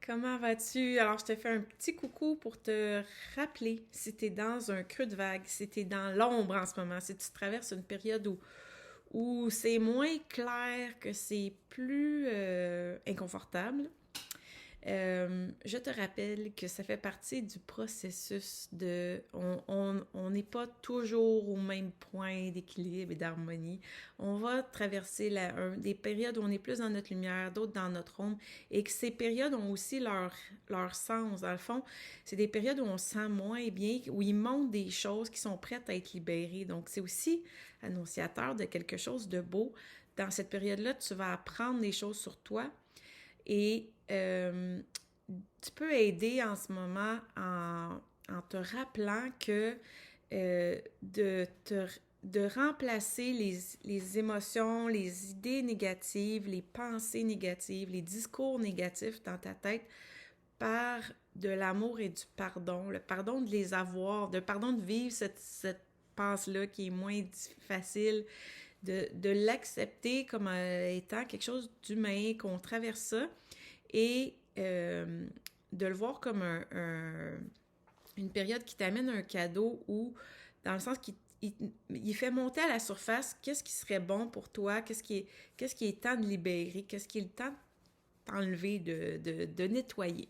Comment vas-tu? Alors, je te fais un petit coucou pour te rappeler si tu es dans un creux de vague, si tu es dans l'ombre en ce moment, si tu traverses une période où c'est moins clair, que c'est plus inconfortable. Je te rappelle que ça fait partie du processus de... On n'est pas toujours au même point d'équilibre et d'harmonie. On va traverser des périodes où on est plus dans notre lumière, d'autres dans notre ombre, et que ces périodes ont aussi leur sens. Dans le fond, c'est des périodes où on se sent moins bien, où il manque des choses qui sont prêtes à être libérées. Donc, c'est aussi annonciateur de quelque chose de beau. Dans cette période-là, tu vas apprendre des choses sur toi et tu peux aider en ce moment en te rappelant que de remplacer les émotions, les idées négatives, les pensées négatives, les discours négatifs dans ta tête par de l'amour et du pardon. Le pardon de les avoir, le pardon de vivre cette passe-là qui est moins facile, de l'accepter comme étant quelque chose d'humain, qu'on traverse ça, et de le voir comme une période qui t'amène un cadeau ou dans le sens qu'il il fait monter à la surface qu'est-ce qui serait bon pour toi, qu'est-ce qui est temps de libérer, qu'est-ce qui est le temps d'enlever, de nettoyer.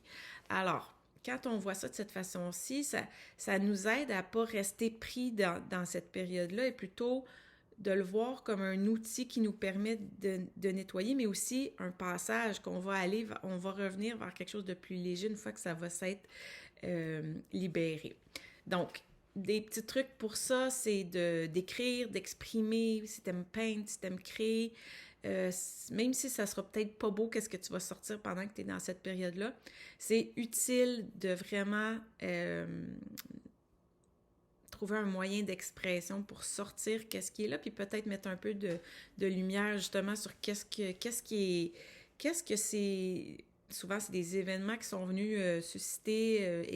Alors, quand on voit ça de cette façon-ci, ça nous aide à ne pas rester pris dans cette période-là et plutôt de le voir comme un outil qui nous permet de nettoyer, mais aussi un passage qu'on va aller, on va revenir vers quelque chose de plus léger une fois que ça va s'être libéré. Donc, des petits trucs pour ça, c'est d'écrire, d'exprimer, si t'aimes peindre, si t'aimes créer, même si ça sera peut-être pas beau, qu'est-ce que tu vas sortir pendant que tu es dans cette période-là, c'est utile de vraiment trouver un moyen d'expression pour sortir qu'est-ce qui est là, puis peut-être mettre un peu de lumière justement sur qu'est-ce qui est, qu'est-ce que c'est. Souvent, c'est des événements qui sont venus susciter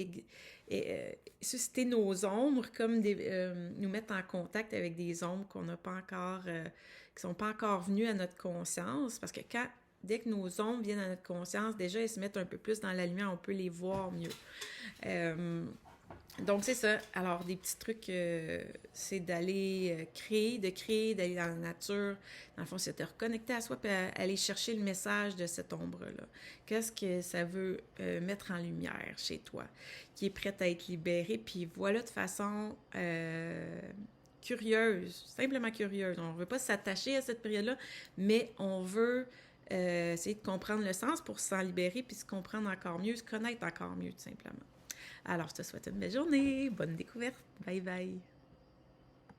nos ombres, comme nous mettre en contact avec des ombres qu'on n'a pas encore, qui sont pas encore venues à notre conscience, parce que dès que nos ombres viennent à notre conscience, déjà, elles se mettent un peu plus dans la lumière, on peut les voir mieux. Donc, c'est ça. Alors, des petits trucs, c'est d'aller créer, d'aller dans la nature. Dans le fond, c'est de te reconnecter à soi et aller chercher le message de cette ombre-là. Qu'est-ce que ça veut mettre en lumière chez toi, qui est prête à être libérée. Puis voilà, de façon curieuse, simplement curieuse. On ne veut pas s'attacher à cette période-là, mais on veut essayer de comprendre le sens pour s'en libérer puis se comprendre encore mieux, se connaître encore mieux, tout simplement. Alors, je te souhaite une belle journée, bonne découverte, bye bye!